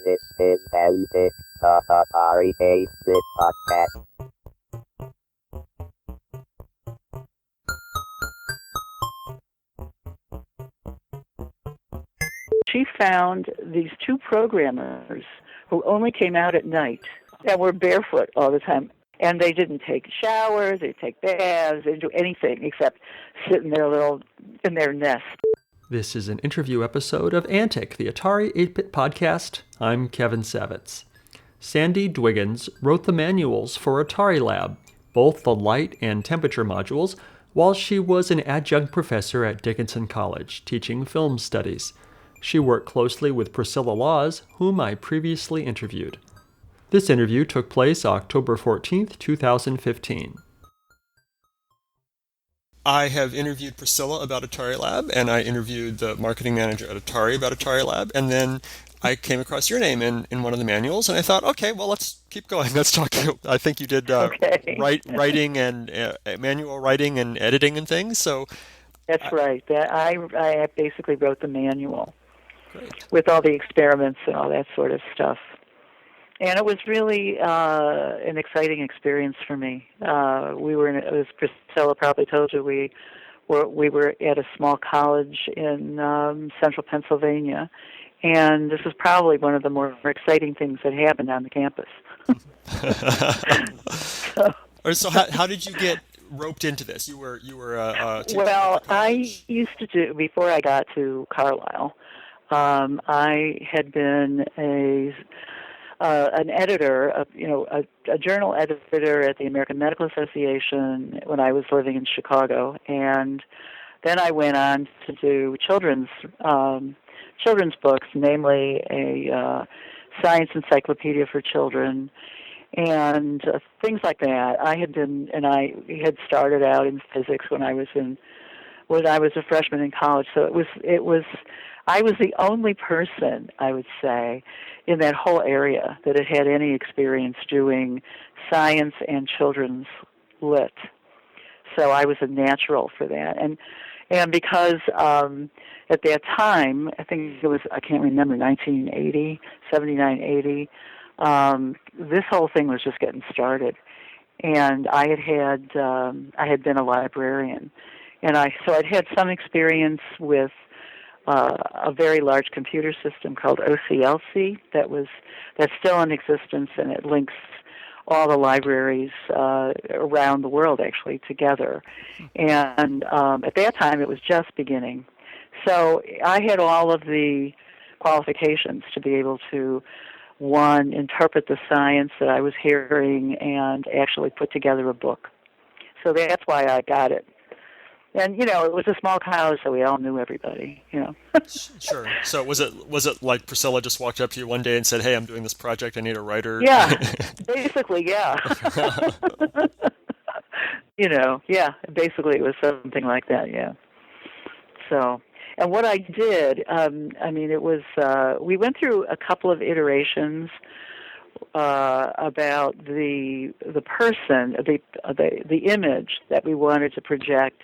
This is Basic Atari 8-bit podcast. She found these two programmers who only came out at night and were barefoot all the time. And they didn't take showers, they didn't take baths, they didn't do anything except sit in their nest. This is an interview episode of Antic, the Atari 8-bit podcast. I'm Kevin Savitz. Sandy Dwiggins wrote the manuals for AtariLab, both the light and temperature modules, while she was an adjunct professor at Dickinson College, teaching film studies. She worked closely with Priscilla Laws, whom I previously interviewed. This interview took place October 14th, 2015. I have interviewed Priscilla about AtariLab, and I interviewed the marketing manager at Atari about AtariLab, and then I came across your name in one of the manuals, and I thought, okay, well, let's keep going. Let's talk. I think you did writing and manual writing and editing and things. So that's right. I basically wrote the manual. Great. With all the experiments and all that sort of stuff. And it was really an exciting experience for me. We were as Priscilla probably told you, we were at a small college in central Pennsylvania, and this was probably one of the more exciting things that happened on the campus. So how did you get roped into this? You were well, I used to do before I got to Carlisle. I had been an editor, a journal editor at the American Medical Association when I was living in Chicago, and then I went on to do children's books, namely a science encyclopedia for children, and things like that. I had started out in physics when I was a freshman in college, so I was the only person, I would say, in that whole area that had any experience doing science and children's lit. So I was a natural for that. And because at that time, I think it was, I can't remember, 1980, 79, 80, this whole thing was just getting started. And I had been a librarian. And so I'd had some experience with a very large computer system called OCLC that's still in existence, and it links all the libraries around the world actually together. And at that time, it was just beginning. So I had all of the qualifications to be able to, one, interpret the science that I was hearing and actually put together a book. So that's why I got it. And it was a small college, so we all knew everybody. Sure. So was it like Priscilla just walked up to you one day and said, "Hey, I'm doing this project. I need a writer." Yeah, basically, yeah. Yeah. Basically, it was something like that. Yeah. So, and what I did, it was we went through a couple of iterations about the person, the image that we wanted to project.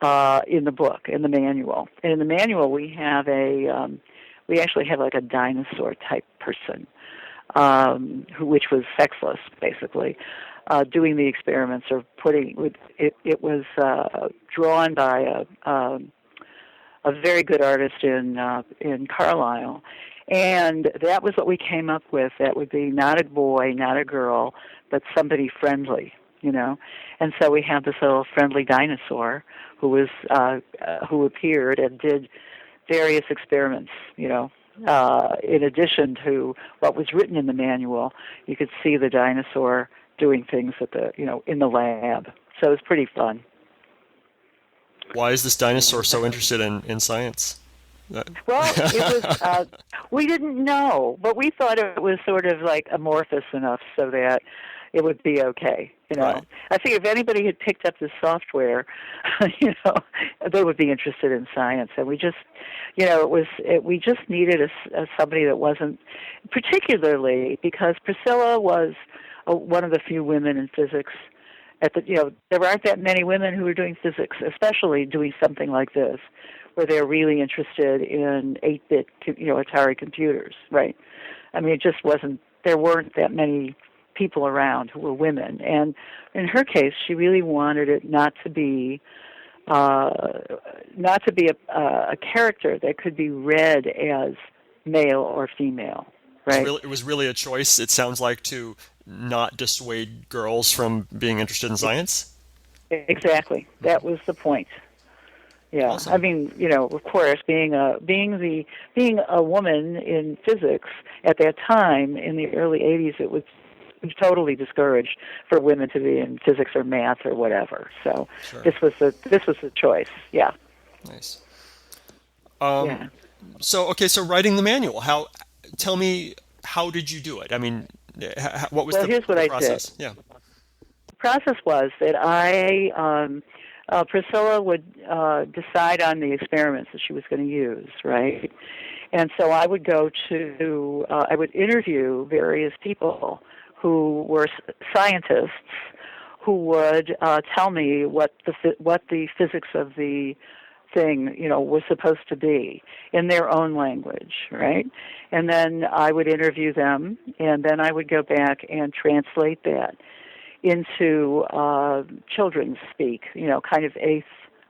In the book, in the manual. And in the manual, we actually have like a dinosaur type person, which was sexless, basically, doing the experiments or it was drawn by a very good artist in Carlisle, and that was what we came up with. That would be not a boy, not a girl, but somebody friendly. And so we have this little friendly dinosaur who appeared and did various experiments, in addition to what was written in the manual. You could see the dinosaur doing things in the lab. So it was pretty fun. Why is this dinosaur so interested in science? Well, it was, we didn't know, but we thought it was sort of like amorphous enough so that it would be okay. Right. I think if anybody had picked up this software, they would be interested in science. And we just, we just needed somebody that wasn't, particularly because Priscilla was one of the few women in physics. There aren't that many women who are doing physics, especially doing something like this, where they're really interested in 8-bit, Atari computers, right? I mean, it just wasn't. There weren't that many people around who were women, and in her case, she really wanted it not to be a character that could be read as male or female, right? It was really a choice, it sounds like, to not dissuade girls from being interested in science? Exactly. That was the point. Yeah. Awesome. I mean, of course, being a woman in physics at that time in the early 80s, it was totally discouraged for women to be in physics or math or whatever. So Sure. this was the choice. Yeah. Nice. Yeah. So writing the manual. Tell me, how did you do it? I mean, what was Here's what the I process? did. Yeah. The process was that Priscilla would decide on the experiments that she was going to use, right? And so I would I would interview various people who were scientists who would tell me what the physics of the thing, was supposed to be in their own language, right? And then I would interview them, and then I would go back and translate that into children's speak, kind of 8th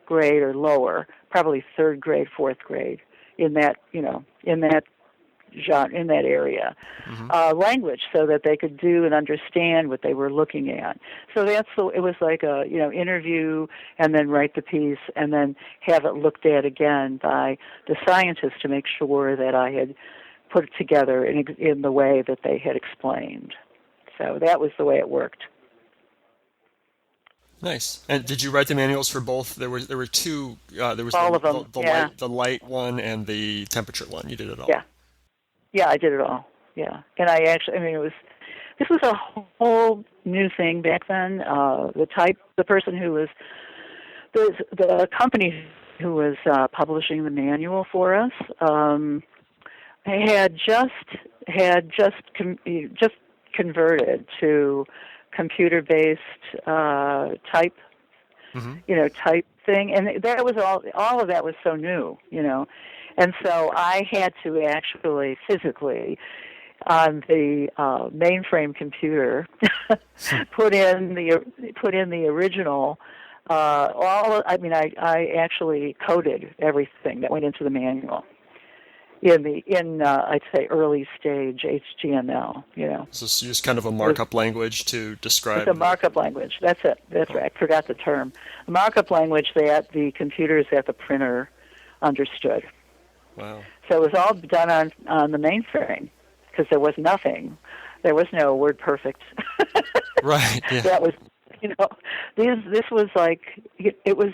grade or lower, probably 3rd grade, 4th grade, in that genre, in that area, language, so that they could do and understand what they were looking at. So it was like a interview, and then write the piece, and then have it looked at again by the scientists to make sure that I had put it together in the way that they had explained. So that was the way it worked. Nice. And did you write the manuals for both? There were two. There was all of them. the light one and the temperature one. You did it all. Yeah, I did it all. Yeah, and this was a whole new thing back then. The person who was the company who was publishing the manual for us had just converted to computer-based type, type thing, and that was all of that was so new, and so I had to actually physically on the mainframe computer put in the original. I actually coded everything that went into the manual in I'd say early stage HTML. So it's just kind of a markup language to describe. It's a markup language. That's it. That's right. I forgot the term. A markup language that the computers at the printer understood. Wow. So it was all done on the mainframe because there was nothing. There was no WordPerfect. Right. Yeah. That was, this was like it was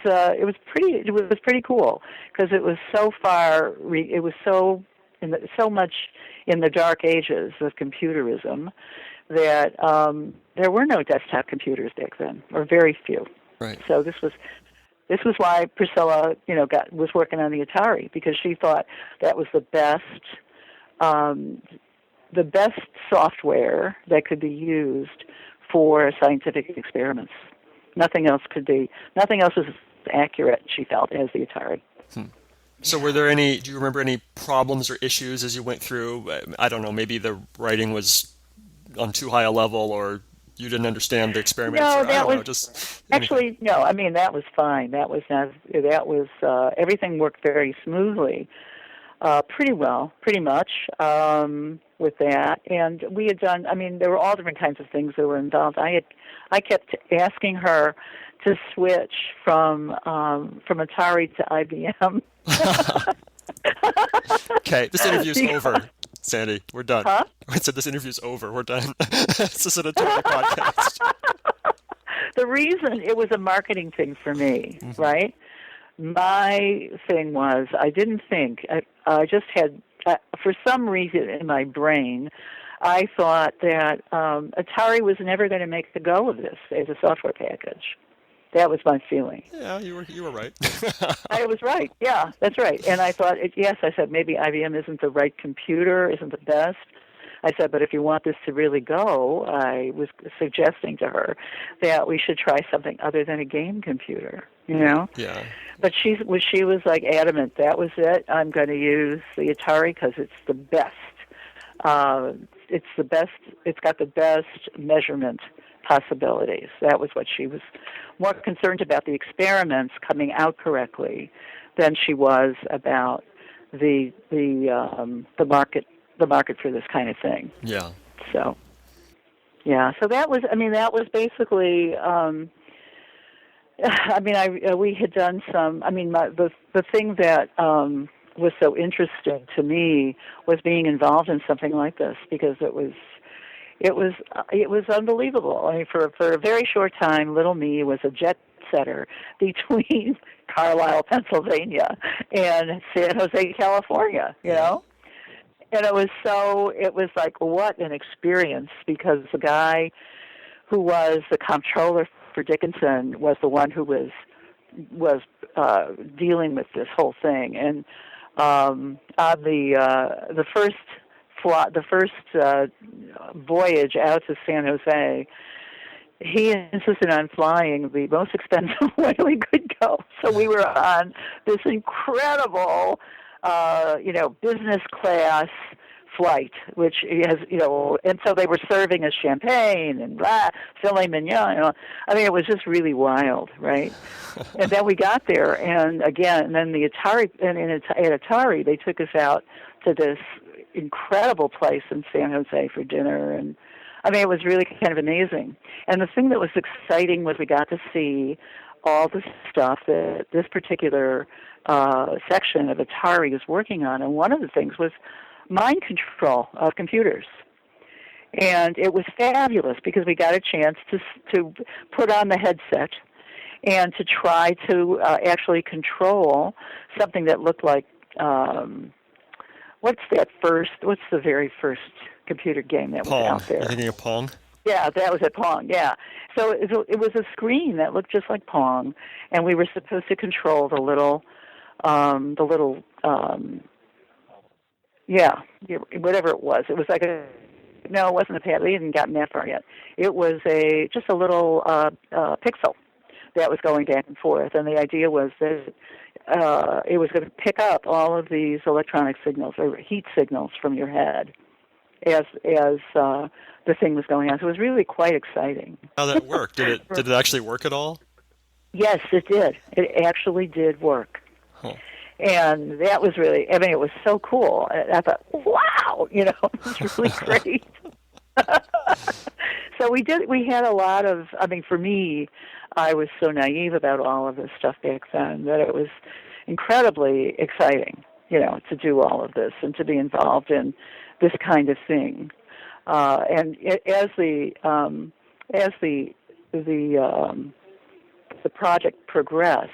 pretty cool because it was so far. It was so much in the dark ages of computerism that there were no desktop computers back then, or very few. Right. So this was why Priscilla, was working on the Atari, because she thought that was the best software that could be used for scientific experiments. Nothing else was accurate, she felt, as the Atari. So do you remember any problems or issues as you went through? I don't know, maybe the writing was on too high a level, or you didn't understand the experiments? No, that was fine. Everything worked very smoothly, pretty much, with that. And we had done, there were all different kinds of things that were involved. I kept asking her to switch from Atari to IBM. Okay, this interview's over, Sandy. We're done. Huh? I said this interview's over. We're done. This is an Atari podcast. The reason, it was a marketing thing for me, right? My thing was, I didn't think, I just had, for some reason in my brain, I thought that Atari was never going to make the go of this as a software package. That was my feeling. Yeah, you were right. I was right. Yeah, that's right. And I thought, I said, maybe IBM isn't the right computer, isn't the best. I said, but if you want this to really go, I was suggesting to her that we should try something other than a game computer, Yeah. But she was like adamant, that was it. I'm going to use the Atari because it's the best it's the best. It's got the best measurement possibilities. That was what she was more concerned about, the experiments coming out correctly, than she was about the market for this kind of thing. Yeah. So, yeah. So that was basically. We had done some. The thing that was so interesting to me was being involved in something like this, because it was unbelievable. For a very short time, little me was a jet setter between Carlisle, Pennsylvania, and San Jose, California. You know, and it was like, what an experience, because the guy who was the comptroller for Dickinson was the one who was dealing with this whole thing, and on the first voyage out to San Jose, he insisted on flying the most expensive way we could go. So we were on this incredible, business class flight, which has, and so they were serving us champagne and filet mignon. It was just really wild, right? And then we got there, and then the Atari, at Atari, they took us out to this incredible place in San Jose for dinner, and it was really kind of amazing. And the thing that was exciting was we got to see all the stuff that this particular section of Atari was working on, and one of the things was mind control of computers. And it was fabulous, because we got a chance to put on the headset and to try to actually control something that looked like, what's the very first computer game that was Pong. out there? You're thinking of Pong? Yeah, that was at Pong, yeah. So it was a screen that looked just like Pong, and we were supposed to control the little whatever it was. It was like no, it wasn't a pad. We hadn't gotten that far yet. It was just a little pixel that was going back and forth, and the idea was that it was going to pick up all of these electronic signals or heat signals from your head as the thing was going on. So it was really quite exciting. How that worked? Did it actually work at all? Yes, it did. It actually did work. Huh. And that was really, it was so cool. I thought, wow, it was really great. So we had a lot of, for me, I was so naive about all of this stuff back then that it was incredibly exciting, to do all of this and to be involved in this kind of thing. And as the project progressed,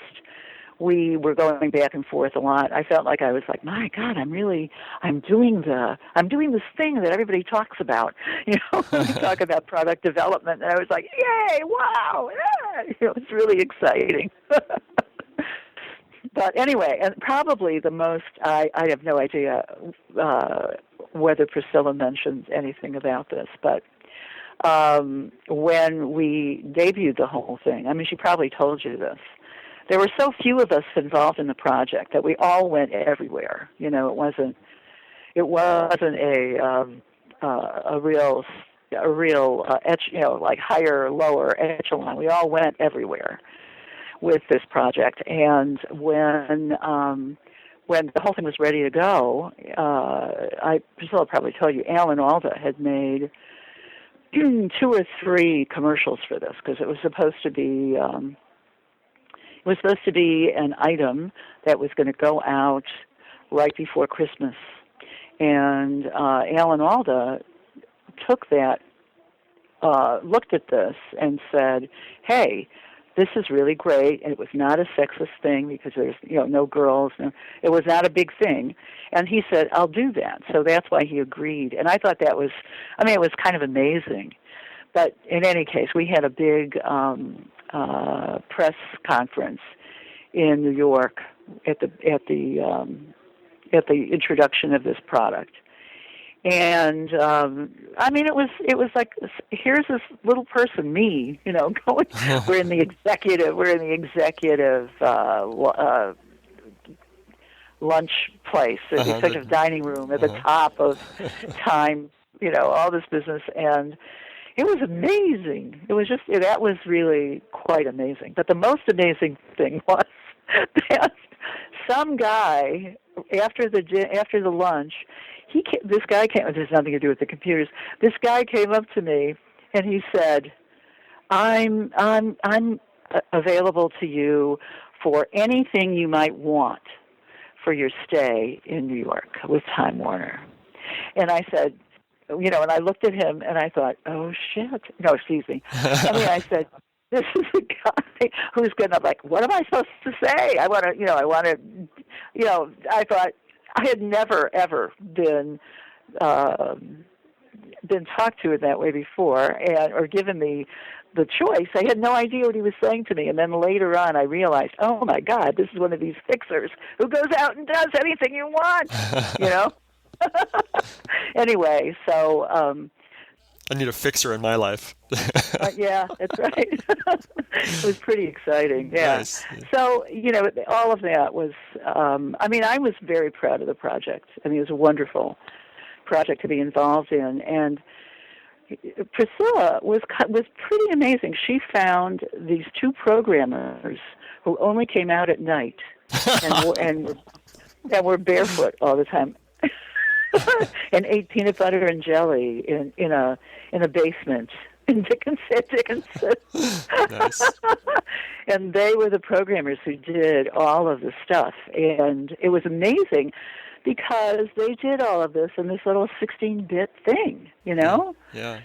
we were going back and forth a lot. I felt like I was like, my God, I'm doing this thing that everybody talks about. We talk about product development, and I was like, yay, wow, yeah. It's really exciting. But anyway, and probably the most, I have no idea whether Priscilla mentioned anything about this, but when we debuted the whole thing, she probably told you this. There were so few of us involved in the project that we all went everywhere. It wasn't a real like higher, lower echelon. We all went everywhere with this project. And when the whole thing was ready to go, Priscilla probably told you, Alan Alda had made 2 or 3 commercials for this, because it was supposed to be. It was supposed to be an item that was going to go out right before Christmas. And Alan Alda took that, looked at this and said, hey, this is really great. And it was not a sexist thing, because there's no girls. It was not a big thing. And he said, I'll do that. So that's why he agreed. And I thought that was, it was kind of amazing. But in any case, we had a big press conference in New York at the introduction of this product, and it was like, here's this little person, me, going. We're in the executive lunch place, the executive dining room at the top of Time, all this business. And it was amazing. It was that was really quite amazing. But the most amazing thing was that some guy, after the lunch, this guy came, it has nothing to do with the computers, this guy came up to me and he said, I'm available to you for anything you might want for your stay in New York with Time Warner. And I said, and I looked at him and I thought, oh shit. No, excuse me. I said, this is a guy who's going to, what am I supposed to say? I thought I had never, ever been talked to in that way before, or given the choice. I had no idea what he was saying to me. And then later on, I realized, oh my God, this is one of these fixers who goes out and does anything you want, Anyway, so I need a fixer in my life. yeah, that's right. It was pretty exciting. Yeah. Nice. So, all of that was, I was very proud of the project. It was a wonderful project to be involved in. And Priscilla was pretty amazing. She found these two programmers who only came out at night and were barefoot all the time. And ate peanut butter and jelly in a basement in Dickinson. Nice. And they were the programmers who did all of the stuff, and it was amazing because they did all of this in this little 16-bit thing, Yeah.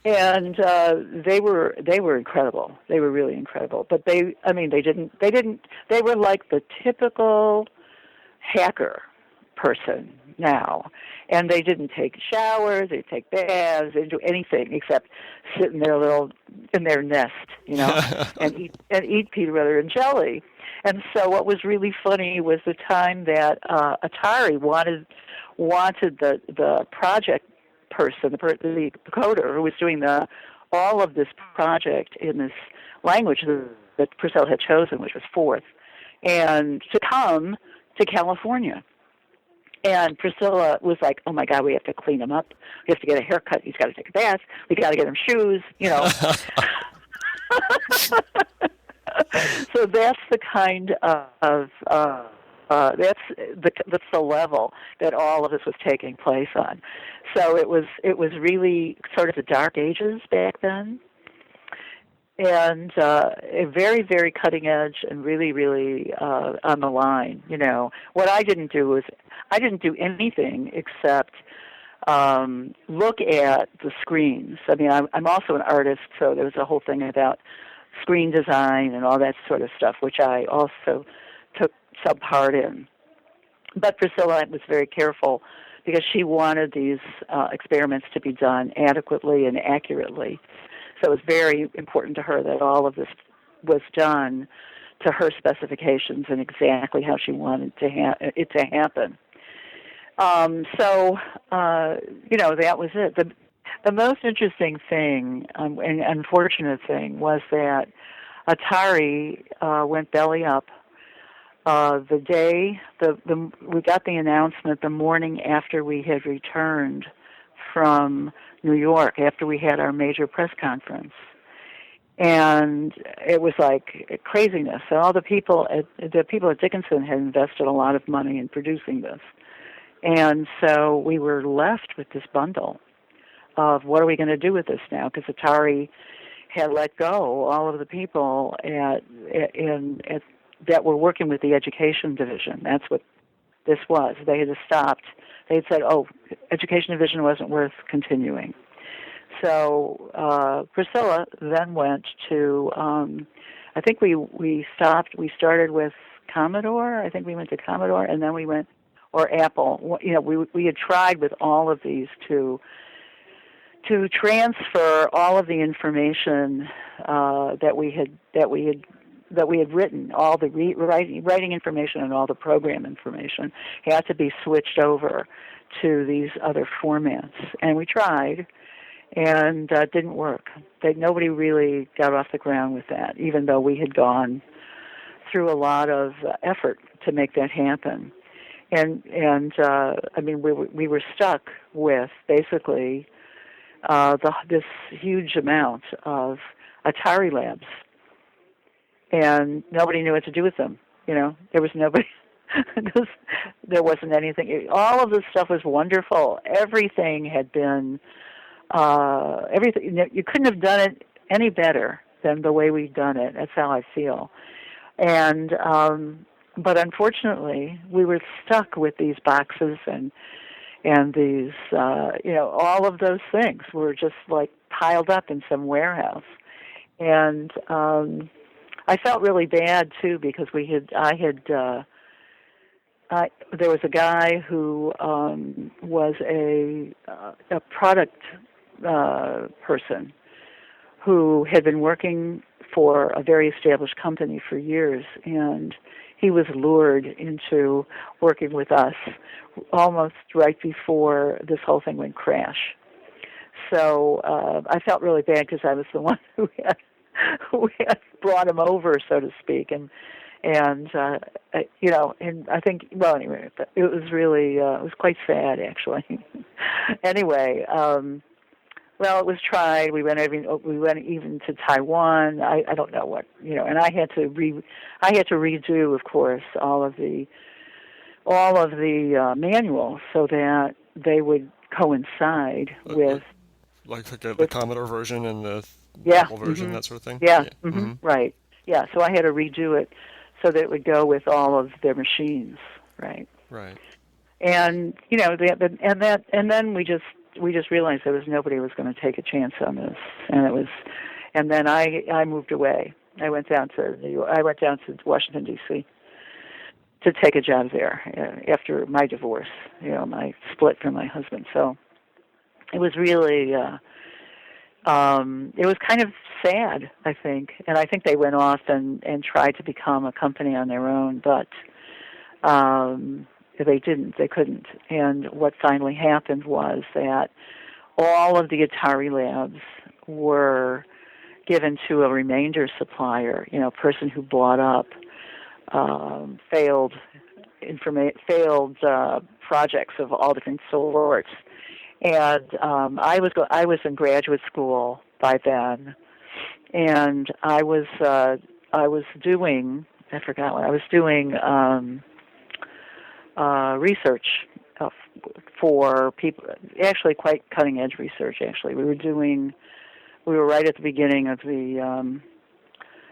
And they were incredible. They were really incredible. But they were like the typical hacker person now, and they didn't take showers, they didn't take baths, they didn't do anything except sit in their nest, and eat peanut butter and jelly. And so what was really funny was the time that Atari wanted the project person, the coder who was doing all of this project in this language that Priscilla had chosen, which was Forth, and to come to California. And Priscilla was like, oh, my God, we have to clean him up. We have to get a haircut. He's got to take a bath. We got to get him shoes, So that's the kind of that's the level that all of this was taking place on. So it was really sort of the dark ages back then. And a very, very cutting edge and really, really on the line. What I didn't do was I didn't do anything except look at the screens. I'm also an artist, so there was a whole thing about screen design and all that sort of stuff, which I also took some part in. But Priscilla was very careful because she wanted these experiments to be done adequately and accurately. So it was very important to her that all of this was done to her specifications and exactly how she wanted it to happen. That was it. The most interesting thing and unfortunate thing was that Atari went belly up the day we got the announcement the morning after we had returned from New York, after we had our major press conference. And it was like craziness. And all the people at Dickinson had invested a lot of money in producing this. And so we were left with this bundle of what are we going to do with this now? Because Atari had let go all of the people that were working with the education division. That's what this was. They had stopped. They had said, education division wasn't worth continuing. So Priscilla then went to, I think we started with Commodore. I think we went to Commodore, and then we went, or Apple. We had tried with all of these to transfer all of the information that we had written, all the writing information and all the program information had to be switched over to these other formats. And we tried, and it didn't work. Nobody really got off the ground with that, even though we had gone through a lot of effort to make that happen. I mean, we were stuck with basically this huge amount of AtariLabs, and nobody knew what to do with them. There was nobody. There wasn't anything. All of this stuff was wonderful. Everything had been everything. You couldn't have done it any better than the way we've done it. That's how I feel. And but unfortunately, we were stuck with these boxes and these all of those things were just like piled up in some warehouse. And I felt really bad too, because there was a guy who was a product person who had been working for a very established company for years, and he was lured into working with us almost right before this whole thing went crash. So I felt really bad because I was the one who had brought him over, so to speak, and I think, well, anyway, it was really it was quite sad, actually. Anyway, well, it was tried. We went even to Taiwan. I don't know what, and I had to redo, of course, all of the manuals so that they would coincide with the Commodore version and the Apple version, that sort of thing. Yeah, right. Yeah, so I had to redo it so that it would go with all of their machines, right? Right. And and then we just realized there was nobody who was going to take a chance on this, and then I moved away. I went down to Washington D.C. to take a job there after my divorce, my split from my husband. So it was really it was kind of sad, I think, and I think they went off and tried to become a company on their own, but they didn't. They couldn't. And what finally happened was that all of the AtariLabs were given to a remainder supplier, a person who bought up failed projects of all different sorts. And I was in graduate school by then, and I was doing, I forgot what I was doing, research for people, actually quite cutting edge research. Actually, we were right at the beginning of the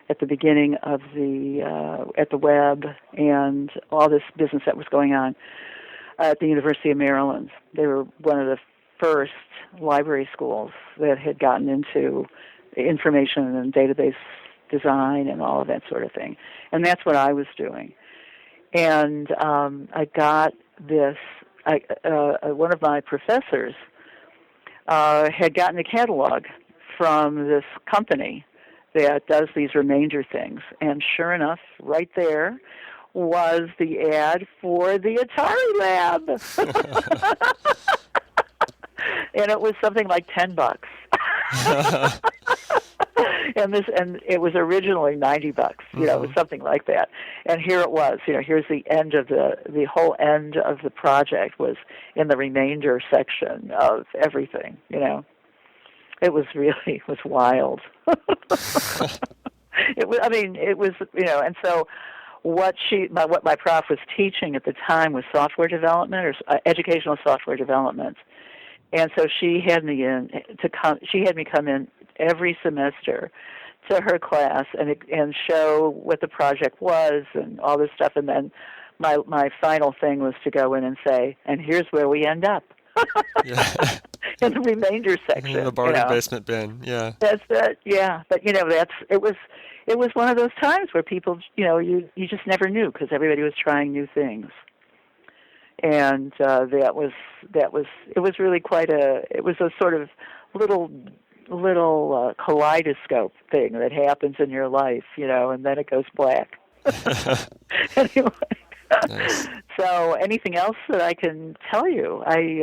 at the web and all this business that was going on at the University of Maryland. They were one of the first library schools that had gotten into information and database design and all of that sort of thing. And that's what I was doing. And I got this, one of my professors had gotten a catalog from this company that does these remainder things. And sure enough, right there was the ad for the AtariLab. And it was something like $10. and it was originally $90, it was something like that. And here it was, here's the end of the whole end of the project was in the remainder section of everything, It was wild. It was, and so what my prof was teaching at the time was software development or educational software development. And so she had me come in every semester to her class and show what the project was and all this stuff. And then my final thing was to go in and say, and here's where we end up. Yeah. In the remainder section. In the bargain basement bin, yeah. That's it, yeah. But, it was one of those times where people, you just never knew because everybody was trying new things. And it was really it was a sort of little kaleidoscope thing that happens in your life, and then it goes black. Anyway. Nice. So anything else that I can tell you? I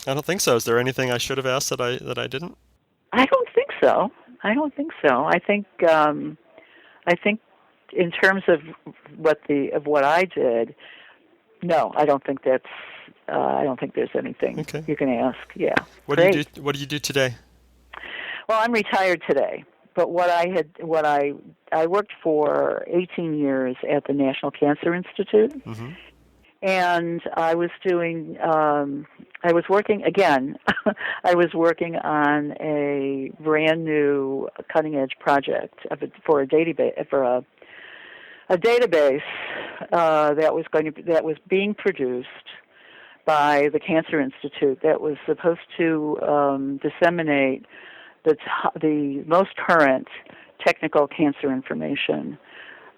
don't think so. Is there anything I should have asked that I didn't? I don't think so. I think in terms of what I did, No, I don't think that's. I don't think there's anything you can ask. Yeah. What do you do? What do you do today? Well, I'm retired today, but I worked for 18 years at the National Cancer Institute, and I was doing. I was working again. I was working on a brand new cutting edge project for a database that was being produced by the Cancer Institute that was supposed to disseminate the most current technical cancer information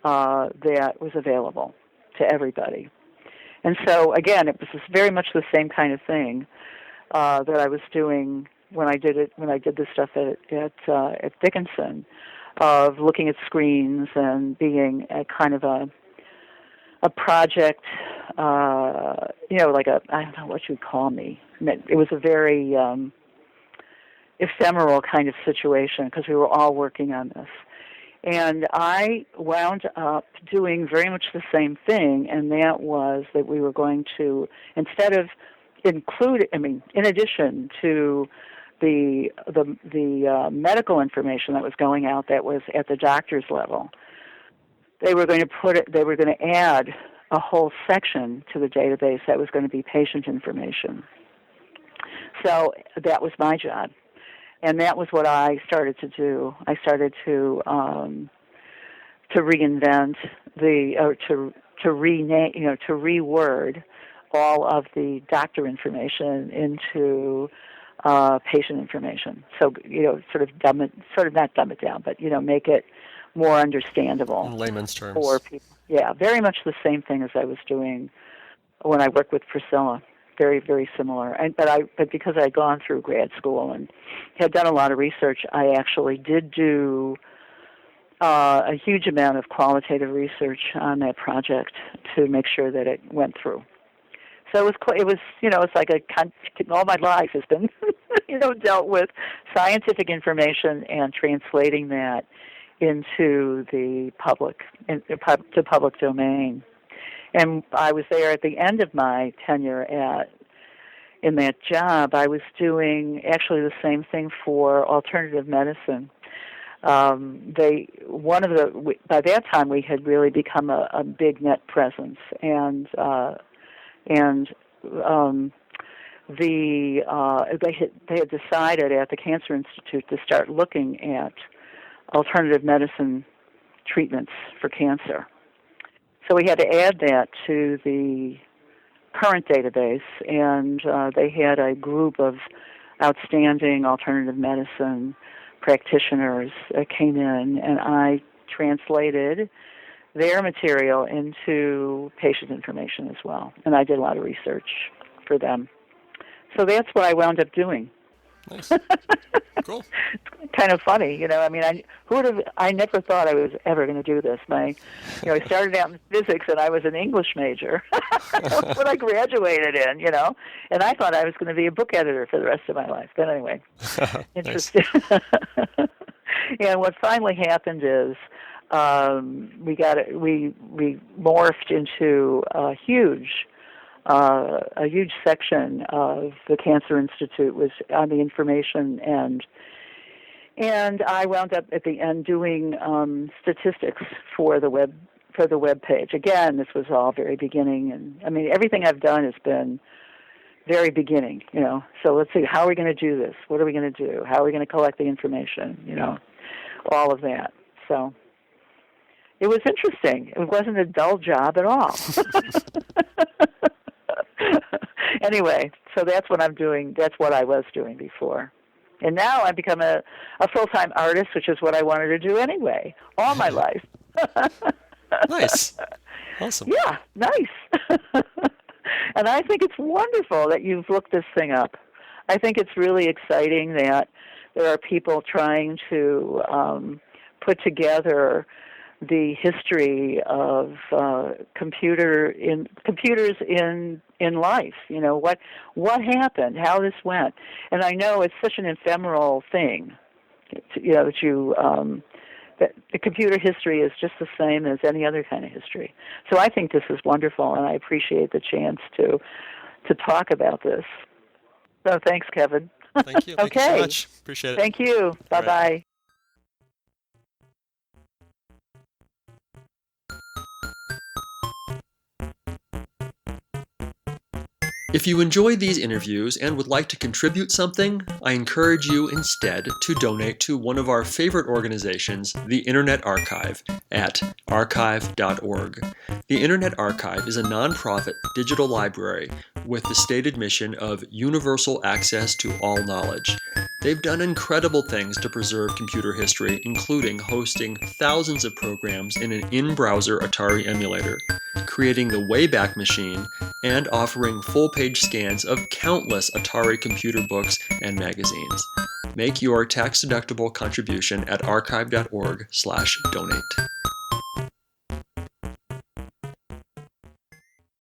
that was available to everybody. And so, again, it was very much the same kind of thing that I was doing when I did this stuff at Dickinson, of looking at screens and being a kind of a project, like I don't know what you'd call me. It was a very ephemeral kind of situation because we were all working on this. And I wound up doing very much the same thing, and that was that we were going to, instead of in addition to the medical information that was going out that was at the doctor's level, they were going to add a whole section to the database that was going to be patient information. So that was my job. And that was what I started to do. I started to reinvent to rename, to reword all of the doctor information into patient information. So sort of not dumb it down, but make it more understandable in layman's terms for people. Yeah, very much the same thing as I was doing when I worked with Priscilla. Very, very similar. But because I had gone through grad school and had done a lot of research, I actually did do a huge amount of qualitative research on that project to make sure that it went through. So it was it's like all my life has been dealt with scientific information and translating that into the public domain. And I was there at the end of my tenure in that job. I was doing actually the same thing for alternative medicine. By that time we had really become a big net presence, and they had decided at the Cancer Institute to start looking at alternative medicine treatments for cancer. So we had to add that to the current database, and they had a group of outstanding alternative medicine practitioners that came in, and I translated their material into patient information as well. And I did a lot of research for them. So that's what I wound up doing. Nice. Cool. It's kind of funny, I never thought I was ever going to do this. I started out in physics, and I was an English major. That's what I graduated in, and I thought I was going to be a book editor for the rest of my life. But anyway, interesting. And what finally happened is we morphed into a huge section of the Cancer Institute was on the information and I wound up at the end doing statistics for the web page. Again, this was all very beginning, and everything I've done has been very beginning. So let's see, how are we going to do this? What are we going to do? How are we going to collect the information? All of that. So it was interesting. It wasn't a dull job at all. Anyway, so that's what I'm doing. That's what I was doing before. And now I've become a full-time artist, which is what I wanted to do anyway, all my life. Nice. Awesome. Yeah, nice. And I think it's wonderful that you've looked this thing up. I think it's really exciting that there are people trying to put together the history of computers in life. What happened, how this went, and I know it's such an ephemeral thing, that you the computer history is just the same as any other kind of history. So I think this is wonderful, and I appreciate the chance to talk about this. So thanks, Kevin. Thank you. Thank you so much. Appreciate it. Thank you. Bye-bye. Right. If you enjoy these interviews and would like to contribute something, I encourage you instead to donate to one of our favorite organizations, the Internet Archive, at archive.org. The Internet Archive is a nonprofit digital library with the stated mission of universal access to all knowledge. They've done incredible things to preserve computer history, including hosting thousands of programs in an in-browser Atari emulator, creating the Wayback Machine, and offering full-page scans of countless Atari computer books and magazines. Make your tax-deductible contribution at archive.org/donate.